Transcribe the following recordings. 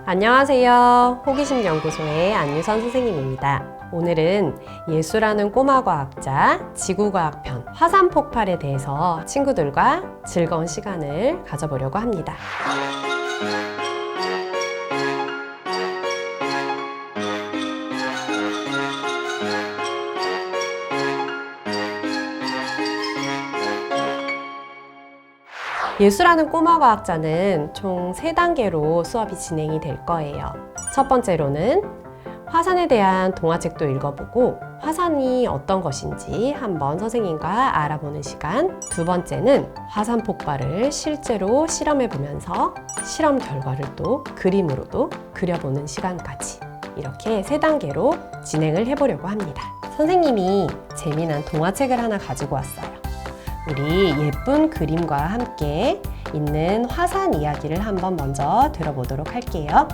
안녕하세요. 호기심 연구소의 안유선 선생님입니다. 오늘은 예수라는 꼬마 과학자 지구과학 편 화산 폭발에 대해서 친구들과 즐거운 시간을 가져보려고 합니다. 예수라는 꼬마 과학자는 총 3단계로 수업이 진행이 될 거예요. 첫 번째로는 화산에 대한 동화책도 읽어보고 화산이 어떤 것인지 한번 선생님과 알아보는 시간. 두 번째는 화산 폭발을 실제로 실험해보면서 실험 결과를 또 그림으로도 그려보는 시간까지 이렇게 3단계로 진행을 해보려고 합니다. 선생님이 재미난 동화책을 하나 가지고 왔어요. 우리 예쁜 그림과 함께 있는 화산 이야기를 한번 먼저 들어보도록 할게요.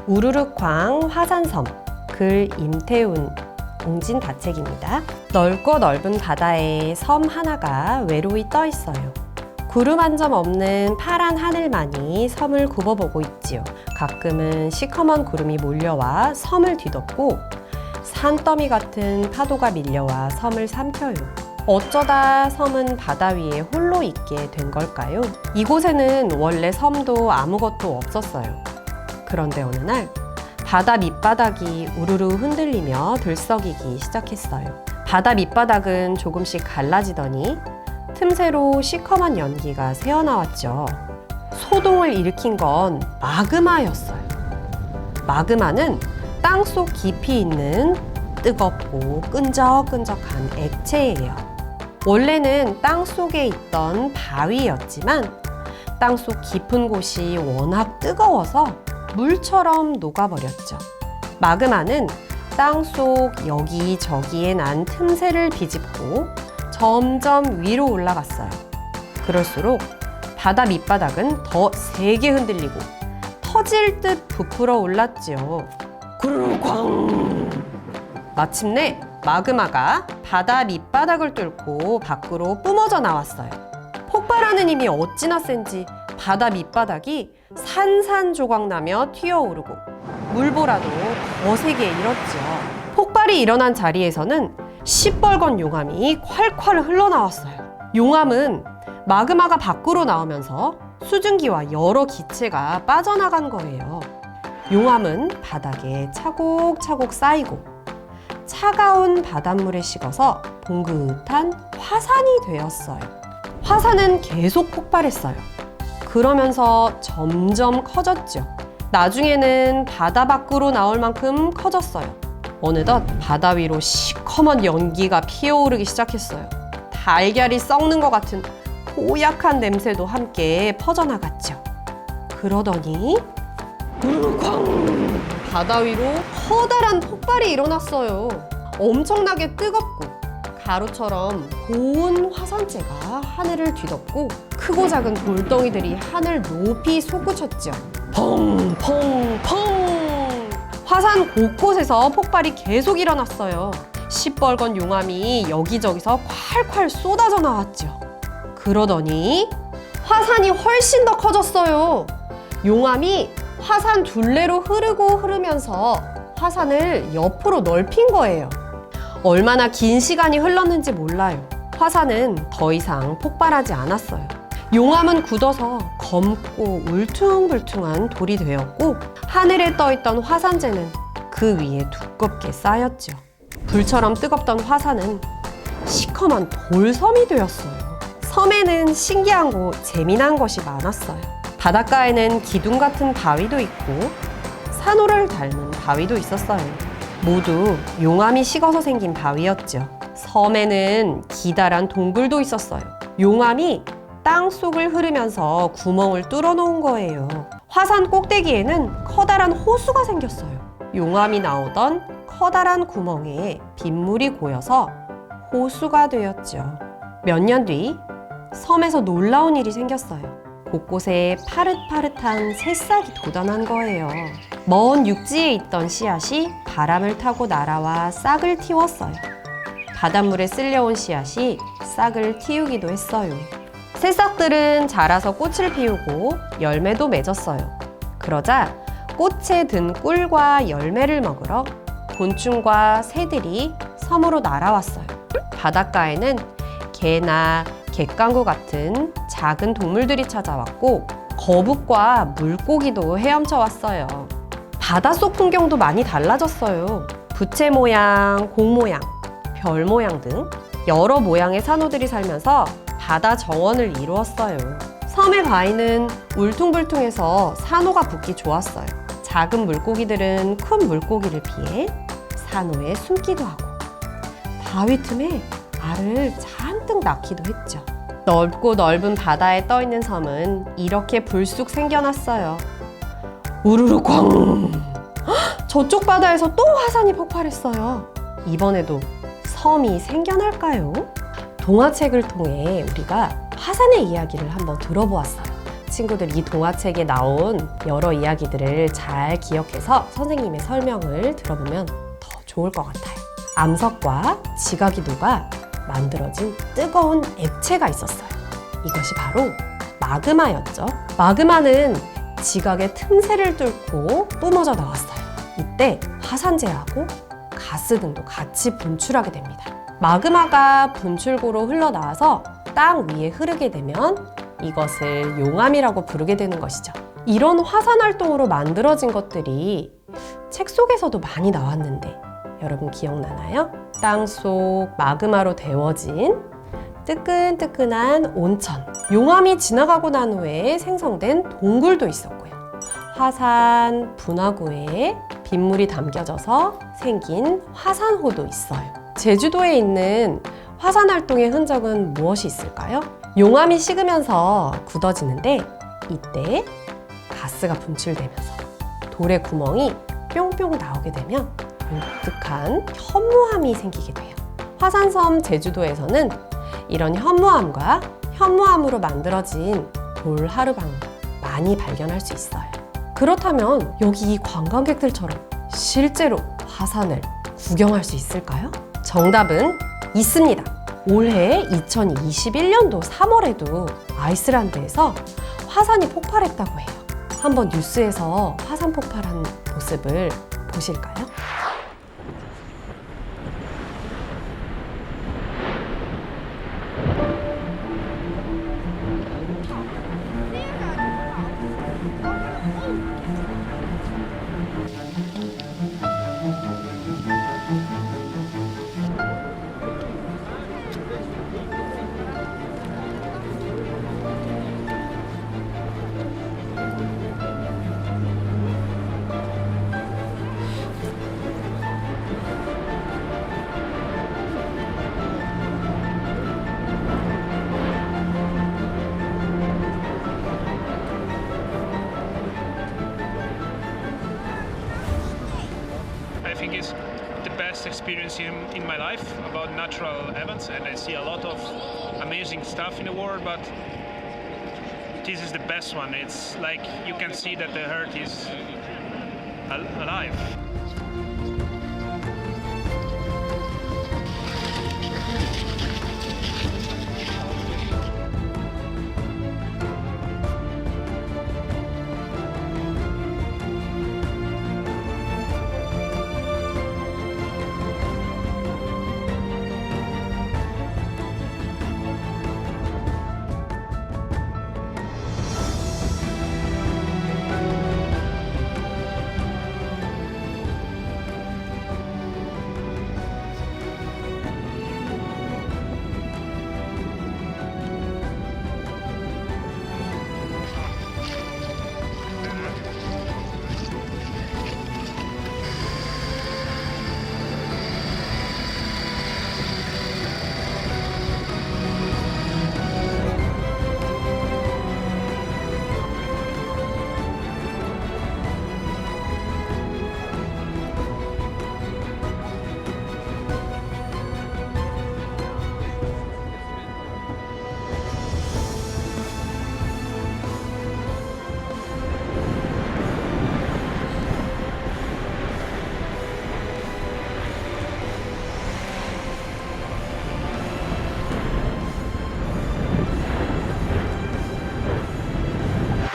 우르르쾅 화산섬, 글 임태훈, 옹진다책입니다. 넓고 넓은 바다에 섬 하나가 외로이 떠 있어요. 구름 한 점 없는 파란 하늘만이 섬을 굽어보고 있지요. 가끔은 시커먼 구름이 몰려와 섬을 뒤덮고 산더미 같은 파도가 밀려와 섬을 삼켜요. 어쩌다 섬은 바다 위에 홀로 있게 된 걸까요? 이곳에는 원래 섬도 아무것도 없었어요. 그런데 어느 날 바다 밑바닥이 우르르 흔들리며 들썩이기 시작했어요. 바다 밑바닥은 조금씩 갈라지더니 틈새로 시커먼 연기가 새어나왔죠. 소동을 일으킨 건 마그마였어요. 마그마는 땅속 깊이 있는 뜨겁고 끈적끈적한 액체예요. 원래는 땅 속에 있던 바위였지만 땅속 깊은 곳이 워낙 뜨거워서 물처럼 녹아버렸죠. 마그마는 땅속 여기저기에 난 틈새를 비집고 점점 위로 올라갔어요. 그럴수록 바다 밑바닥은 더 세게 흔들리고 터질 듯 부풀어 올랐죠. 구르르쾅! 마침내 마그마가 바다 밑바닥을 뚫고 밖으로 뿜어져 나왔어요. 폭발하는 힘이 어찌나 센지 바다 밑바닥이 산산조각나며 튀어오르고 물보라도 더 세게 일었죠. 폭발이 일어난 자리에서는 시뻘건 용암이 콸콸 흘러나왔어요. 용암은 마그마가 밖으로 나오면서 수증기와 여러 기체가 빠져나간 거예요. 용암은 바닥에 차곡차곡 쌓이고 차가운 바닷물에 식어서 봉긋한 화산이 되었어요. 화산은 계속 폭발했어요. 그러면서 점점 커졌죠. 나중에는 바다 밖으로 나올 만큼 커졌어요. 어느덧 바다 위로 시커먼 연기가 피어오르기 시작했어요. 달걀이 썩는 것 같은 고약한 냄새도 함께 퍼져나갔죠. 그러더니 우르르쾅! 바다 위로 커다란 폭발이 일어났어요. 엄청나게 뜨겁고 가루처럼 고운 화산재가 하늘을 뒤덮고 크고 작은 돌덩이들이 하늘 높이 솟구쳤죠. 펑펑펑! 화산 곳곳에서 폭발이 계속 일어났어요. 시뻘건 용암이 여기저기서 콸콸 쏟아져 나왔죠. 그러더니 화산이 훨씬 더 커졌어요. 용암이 화산 둘레로 흐르면서 화산을 옆으로 넓힌 거예요. 얼마나 긴 시간이 흘렀는지 몰라요. 화산은 더 이상 폭발하지 않았어요. 용암은 굳어서 검고 울퉁불퉁한 돌이 되었고 하늘에 떠있던 화산재는 그 위에 두껍게 쌓였죠. 불처럼 뜨겁던 화산은 시커먼 돌섬이 되었어요. 섬에는 신기하고 재미난 것이 많았어요. 바닷가에는 기둥 같은 바위도 있고 산호를 닮은 바위도 있었어요. 모두 용암이 식어서 생긴 바위였죠. 섬에는 기다란 동굴도 있었어요. 용암이 땅 속을 흐르면서 구멍을 뚫어 놓은 거예요. 화산 꼭대기에는 커다란 호수가 생겼어요. 용암이 나오던 커다란 구멍에 빗물이 고여서 호수가 되었죠. 몇 년 뒤 섬에서 놀라운 일이 생겼어요. 곳곳에 파릇파릇한 새싹이 돋아난 거예요. 먼 육지에 있던 씨앗이 바람을 타고 날아와 싹을 틔웠어요. 바닷물에 쓸려온 씨앗이 싹을 틔우기도 했어요. 새싹들은 자라서 꽃을 피우고 열매도 맺었어요. 그러자 꽃에 든 꿀과 열매를 먹으러 곤충과 새들이 섬으로 날아왔어요. 바닷가에는 개나 갯강구 같은 작은 동물들이 찾아왔고 거북과 물고기도 헤엄쳐 왔어요. 바닷속 풍경도 많이 달라졌어요. 부채 모양, 공 모양, 별 모양 등 여러 모양의 산호들이 살면서 바다 정원을 이루었어요. 섬의 바위는 울퉁불퉁해서 산호가 붙기 좋았어요. 작은 물고기들은 큰 물고기를 피해 산호에 숨기도 하고 바위 틈에 알을 잔뜩 낳기도 했죠. 넓고 넓은 바다에 떠있는 섬은 이렇게 불쑥 생겨났어요. 우르르 꽝! 저쪽 바다에서 또 화산이 폭발했어요. 이번에도 섬이 생겨날까요? 동화책을 통해 우리가 화산의 이야기를 한번 들어보았어요. 친구들, 이 동화책에 나온 여러 이야기들을 잘 기억해서 선생님의 설명을 들어보면 더 좋을 것 같아요. 암석과 지각이 녹아 만들어진 뜨거운 액체가 있었어요. 이것이 바로 마그마였죠. 마그마는 지각의 틈새를 뚫고 뿜어져 나왔어요. 이때 화산재하고 가스 등도 같이 분출하게 됩니다. 마그마가 분출구로 흘러나와서 땅 위에 흐르게 되면 이것을 용암이라고 부르게 되는 것이죠. 이런 화산 활동으로 만들어진 것들이 책 속에서도 많이 나왔는데 여러분 기억나나요? 땅속 마그마로 데워진 뜨끈뜨끈한 온천, 용암이 지나가고 난 후에 생성된 동굴도 있었고요. 화산 분화구에 빗물이 담겨져서 생긴 화산호도 있어요. 제주도에 있는 화산 활동의 흔적은 무엇이 있을까요? 용암이 식으면서 굳어지는데 이때 가스가 분출되면서 돌의 구멍이 뿅뿅 나오게 되면 독특한 현무암이 생기게 돼요. 화산섬 제주도에서는 이런 현무암과 현무암으로 만들어진 돌 하르방 많이 발견할 수 있어요. 그렇다면 여기 이 관광객들처럼 실제로 화산을 구경할 수 있을까요? 정답은 있습니다. 올해 2021년도 3월에도 아이슬란드에서 화산이 폭발했다고 해요. 한번 뉴스에서 화산 폭발한 모습을 보실까요? I think it's the best experience in my life about natural events, and I see a lot of amazing stuff in the world, but this is the best one. It's like you can see that the earth is alive.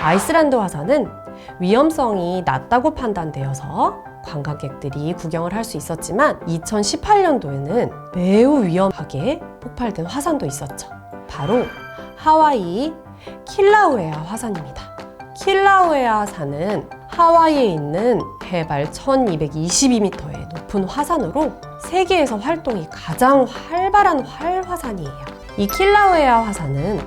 아이슬란드 화산은 위험성이 낮다고 판단되어서 관광객들이 구경을 할 수 있었지만 2018년도에는 매우 위험하게 폭발된 화산도 있었죠. 바로 하와이 킬라우에아 화산입니다. 킬라우에아 산은 하와이에 있는 해발 1222m의 높은 화산으로 세계에서 활동이 가장 활발한 활화산이에요. 이 킬라우에아 화산은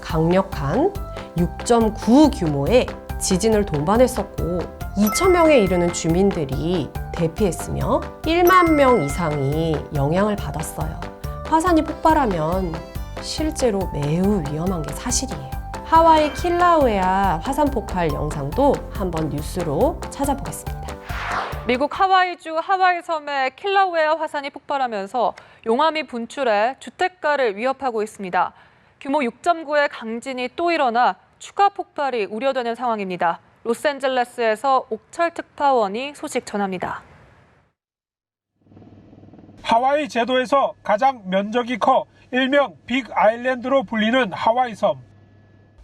강력한 6.9 규모의 지진을 동반했었고 2,000명에 이르는 주민들이 대피했으며 1만 명 이상이 영향을 받았어요. 화산이 폭발하면 실제로 매우 위험한 게 사실이에요. 하와이 킬라우에아 화산 폭발 영상도 한번 뉴스로 찾아보겠습니다. 미국 하와이주 하와이 섬의 킬라우에아 화산이 폭발하면서 용암이 분출해 주택가를 위협하고 있습니다. 규모 6.9의 강진이 또 일어나 추가 폭발이 우려되는 상황입니다. 로스앤젤레스에서 옥철 특파원이 소식 전합니다. 하와이 제도에서 가장 면적이 커 일명 빅 아일랜드로 불리는 하와이 섬.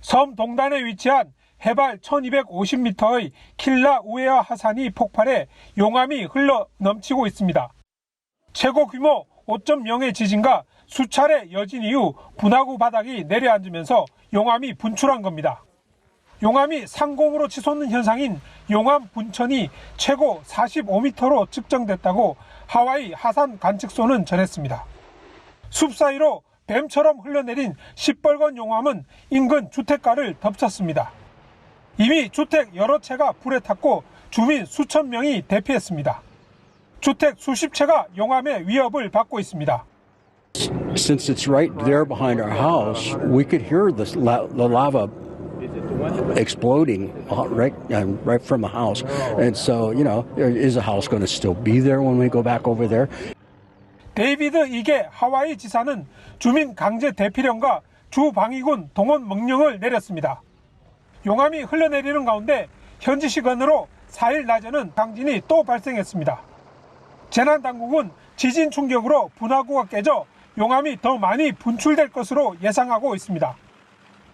섬 동단에 위치한 해발 1250m의 킬라우에아 화산이 폭발해 용암이 흘러 넘치고 있습니다. 최고 규모 5.0의 지진과 수차례 여진 이후 분화구 바닥이 내려앉으면서 용암이 분출한 겁니다. 용암이 상공으로 치솟는 현상인 용암 분천이 최고 45m로 측정됐다고 하와이 하산 관측소는 전했습니다. 숲 사이로 뱀처럼 흘러내린 시뻘건 용암은 인근 주택가를 덮쳤습니다. 이미 주택 여러 채가 불에 탔고 주민 수천 명이 대피했습니다. 주택 수십 채가 용암의 위협을 받고 있습니다. Since it's right there behind our house, we could hear the lava exploding right from the house. And so, is the house going to still be there when we go back over there? 데이비드 이게 하와이 지사는 주민 강제 대피령과 주방위군 동원 명령을 내렸습니다. 용암이 흘러내리는 가운데 현지 시간으로 4일 낮에는 강진이 또 발생했습니다. 재난당국은 지진 충격으로 분화구가 깨져 용암이 더 많이 분출될 것으로 예상하고 있습니다.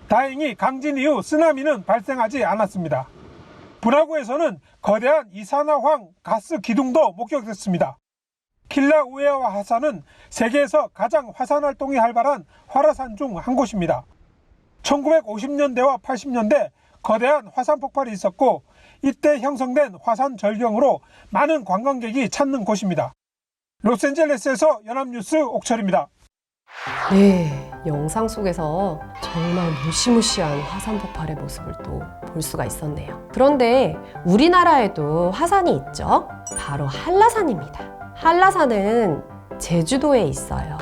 다행히 강진 이후 쓰나미는 발생하지 않았습니다. 분화구에서는 거대한 이산화황 가스 기둥도 목격됐습니다. 킬라우에아 화산은 세계에서 가장 화산 활동이 활발한 활화산 중 한 곳입니다. 1950년대와 80년대 거대한 화산 폭발이 있었고 이때 형성된 화산 절경으로 많은 관광객이 찾는 곳입니다. 로스앤젤레스에서 연합뉴스 옥철입니다. 네, 영상 속에서 정말 무시무시한 화산 폭발의 모습을 또 볼 수가 있었네요. 그런데 우리나라에도 화산이 있죠. 바로 한라산입니다. 한라산은 제주도에 있어요.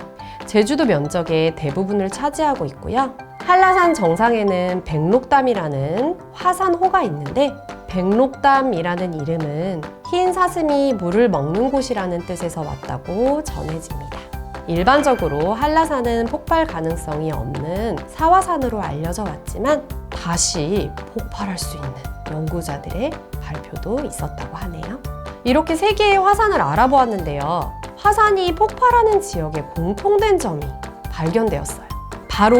제주도 면적의 대부분을 차지하고 있고요. 한라산 정상에는 백록담이라는 화산호가 있는데 백록담이라는 이름은 흰 사슴이 물을 먹는 곳이라는 뜻에서 왔다고 전해집니다. 일반적으로 한라산은 폭발 가능성이 없는 사화산으로 알려져 왔지만 다시 폭발할 수 있는 연구자들의 발표도 있었다고 하네요. 이렇게 세 개의 화산을 알아보았는데요. 화산이 폭발하는 지역에 공통된 점이 발견되었어요. 바로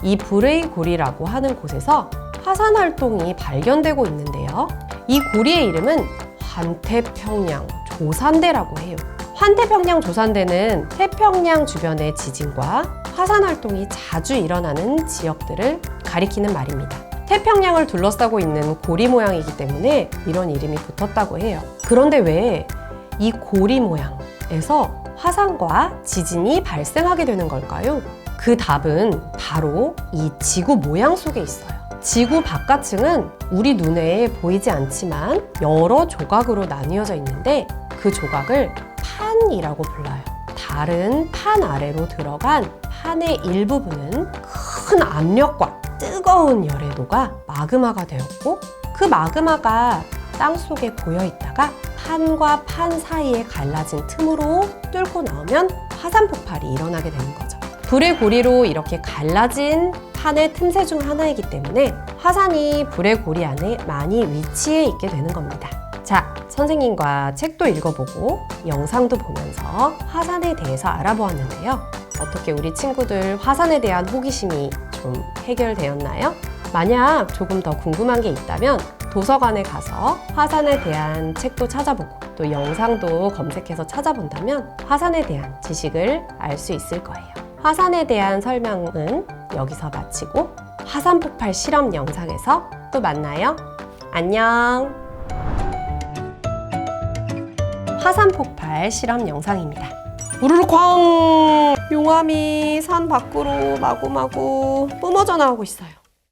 이 브레이 고리라고 하는 곳에서 화산 활동이 발견되고 있는데요. 이 고리의 이름은 환태평양 조산대라고 해요. 환태평양 조산대는 태평양 주변의 지진과 화산 활동이 자주 일어나는 지역들을 가리키는 말입니다. 태평양을 둘러싸고 있는 고리 모양이기 때문에 이런 이름이 붙었다고 해요. 그런데 왜 이 고리 모양에서 화산과 지진이 발생하게 되는 걸까요? 그 답은 바로 이 지구 모양 속에 있어요. 지구 바깥층은 우리 눈에 보이지 않지만 여러 조각으로 나뉘어져 있는데 그 조각을 판이라고 불러요. 다른 판 아래로 들어간 판의 일부분은 큰 압력과 뜨거운 열에 녹아 마그마가 되었고 그 마그마가 땅 속에 고여 있다가 판과 판 사이에 갈라진 틈으로 뚫고 나오면 화산 폭발이 일어나게 되는 거죠. 불의 고리로 이렇게 갈라진 판의 틈새 중 하나이기 때문에 화산이 불의 고리 안에 많이 위치해 있게 되는 겁니다. 자, 선생님과 책도 읽어보고 영상도 보면서 화산에 대해서 알아보았는데요. 어떻게 우리 친구들 화산에 대한 호기심이 좀 해결되었나요? 만약 조금 더 궁금한 게 있다면 도서관에 가서 화산에 대한 책도 찾아보고 또 영상도 검색해서 찾아본다면 화산에 대한 지식을 알 수 있을 거예요. 화산에 대한 설명은 여기서 마치고 화산 폭발 실험 영상에서 또 만나요. 안녕. 화산 폭발 실험 영상입니다. 우르르 쾅! 용암이 산 밖으로 마구마구 뿜어져 나오고 있어요.